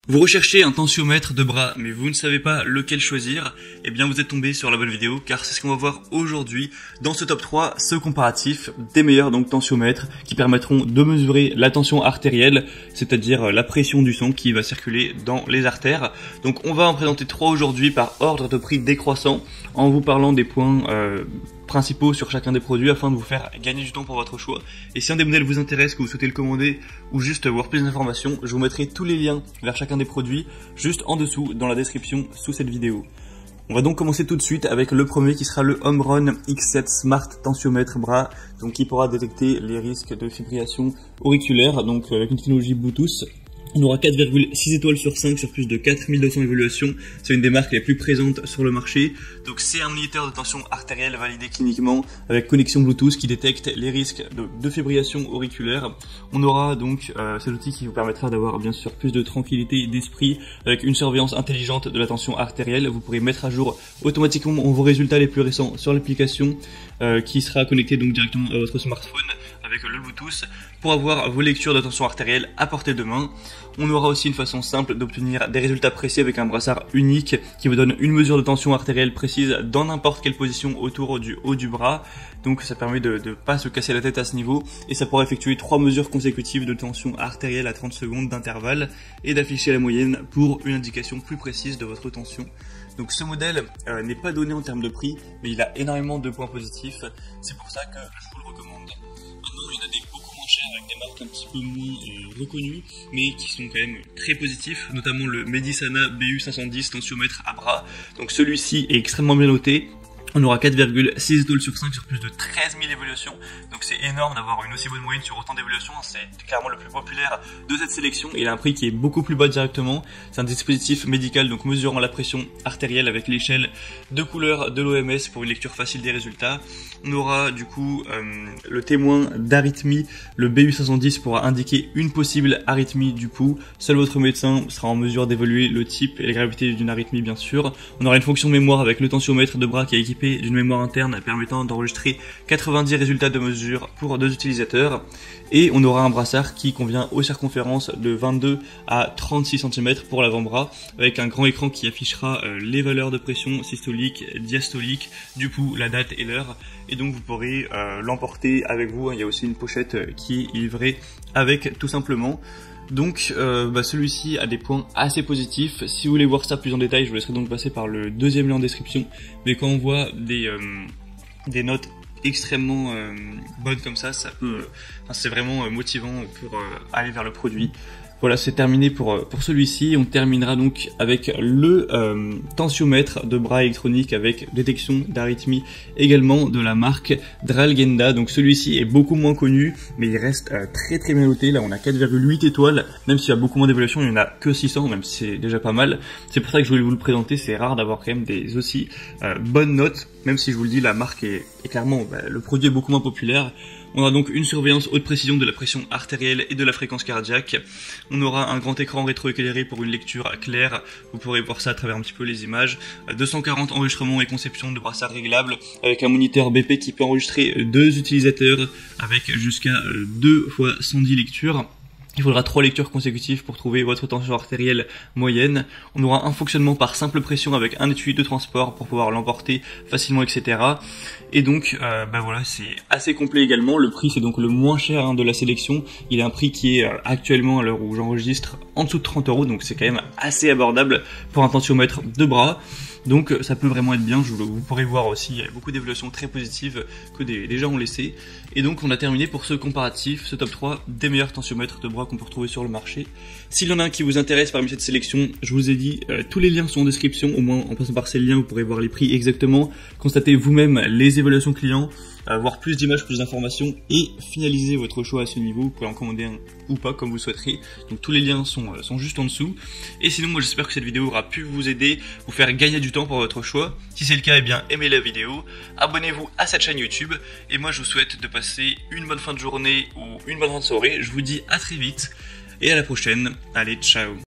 Vous recherchez un tensiomètre de bras, mais vous ne savez pas lequel choisir, eh bien vous êtes tombé sur la bonne vidéo, car c'est ce qu'on va voir aujourd'hui dans ce top 3, ce comparatif des meilleurs tensiomètres qui permettront de mesurer la tension artérielle, c'est-à-dire la pression du sang qui va circuler dans les artères. Donc on va en présenter 3 aujourd'hui par ordre de prix décroissant, en vous parlant des points principaux sur chacun des produits afin de vous faire gagner du temps pour votre choix. Et si un des modèles vous intéresse, que vous souhaitez le commander ou juste voir plus d'informations, je vous mettrai tous les liens vers chacun des produits juste en dessous dans la description sous cette vidéo. On va donc commencer tout de suite avec le premier qui sera le Omron X7 Smart Tensiomètre bras, donc qui pourra détecter les risques de fibrillation auriculaire, donc avec une technologie Bluetooth. On aura 4,6 étoiles sur 5 sur plus de 4200 évaluations. C'est une des marques les plus présentes sur le marché. Donc c'est un moniteur de tension artérielle validé cliniquement avec connexion Bluetooth qui détecte les risques de fibrillation auriculaire. On aura donc cet outil qui vous permettra d'avoir bien sûr plus de tranquillité d'esprit avec une surveillance intelligente de la tension artérielle. Vous pourrez mettre à jour automatiquement vos résultats les plus récents sur l'application qui sera connectée donc directement à votre smartphone avec le Bluetooth pour avoir vos lectures de tension artérielle à portée de main. On aura aussi une façon simple d'obtenir des résultats précis avec un brassard unique qui vous donne une mesure de tension artérielle précise dans n'importe quelle position autour du haut du bras. Donc ça permet de ne pas se casser la tête à ce niveau et ça pourra effectuer 3 mesures consécutives de tension artérielle à 30 secondes d'intervalle et d'afficher la moyenne pour une indication plus précise de votre tension. Donc ce modèle n'est pas donné en termes de prix, mais il a énormément de points positifs. C'est pour ça que je vous le recommande. Maintenant, il y en a des beaucoup moins chers avec des marques un petit peu moins reconnues, mais qui sont quand même très positifs, notamment le Medisana BU510 tensiomètre à bras. Donc celui-ci est extrêmement bien noté. On aura 4,6 étoiles sur 5 sur plus de 13 000 évaluations. Donc c'est énorme d'avoir une aussi bonne moyenne sur autant d'évaluations. C'est clairement le plus populaire de cette sélection. Il a un prix qui est beaucoup plus bas directement. C'est un dispositif médical donc mesurant la pression artérielle avec l'échelle de couleur de l'OMS pour une lecture facile des résultats. On aura du coup le témoin d'arythmie, le BU510 pourra indiquer une possible arythmie du pouls. Seul votre médecin sera en mesure d'évaluer le type et la gravité d'une arythmie bien sûr. On aura une fonction mémoire avec le tensiomètre de bras qui est équipé d'une mémoire interne permettant d'enregistrer 90 résultats de mesure pour 2 utilisateurs. Et on aura un brassard qui convient aux circonférences de 22 à 36 cm pour l'avant-bras avec un grand écran qui affichera les valeurs de pression systolique, diastolique, du pouls, la date et l'heure. Et donc vous pourrez l'emporter avec vous. Il y a aussi une pochette qui est livrée avec tout simplement. Donc celui-ci a des points assez positifs. Si vous voulez voir ça plus en détail, je vous laisserai donc passer par le deuxième lien en description. Mais quand on voit des notes extrêmement bonnes comme ça, c'est vraiment motivant pour aller vers le produit. Voilà, c'est terminé pour celui-ci. On terminera donc avec le tensiomètre de bras électronique avec détection d'arythmie également de la marque Dralgenda. Donc celui-ci est beaucoup moins connu, mais il reste très très bien noté. Là, on a 4,8 étoiles, même s'il y a beaucoup moins d'évaluations, il n'y en a que 600, même si c'est déjà pas mal. C'est pour ça que je voulais vous le présenter. C'est rare d'avoir quand même des aussi bonnes notes, même si je vous le dis, la marque est clairement, le produit est beaucoup moins populaire. On aura donc une surveillance haute précision de la pression artérielle et de la fréquence cardiaque. On aura un grand écran rétroéclairé pour une lecture claire. Vous pourrez voir ça à travers un petit peu les images. 240 enregistrements et conception de brassard réglable avec un moniteur BP qui peut enregistrer 2 utilisateurs avec jusqu'à 2 fois 110 lectures. Il faudra 3 lectures consécutives pour trouver votre tension artérielle moyenne. On aura un fonctionnement par simple pression avec un étui de transport pour pouvoir l'emporter facilement, etc. Et donc, voilà, c'est assez complet également. Le prix, c'est donc le moins cher de la sélection. Il a un prix qui est actuellement, à l'heure où j'enregistre, en dessous de 30 €. Donc c'est quand même assez abordable pour un tensiomètre de bras. Donc ça peut vraiment être bien, vous pourrez voir aussi, il y a beaucoup d'évaluations très positives que des gens ont laissé. Et donc on a terminé pour ce comparatif, ce top 3 des meilleurs tensiomètres de bras qu'on peut retrouver sur le marché. S'il y en a un qui vous intéresse parmi cette sélection, je vous ai dit, tous les liens sont en description, au moins en passant par ces liens vous pourrez voir les prix exactement, constater vous-même les évaluations clients, voir plus d'images, plus d'informations et finaliser votre choix à ce niveau. Vous pouvez en commander un ou pas comme vous souhaiterez. Donc tous les liens sont juste en dessous. Et sinon moi j'espère que cette vidéo aura pu vous aider, vous faire gagner du temps pour votre choix. Si c'est le cas, eh bien aimez la vidéo, abonnez-vous à cette chaîne YouTube et moi je vous souhaite de passer une bonne fin de journée ou une bonne fin de soirée. Je vous dis à très vite et à la prochaine. Allez, ciao.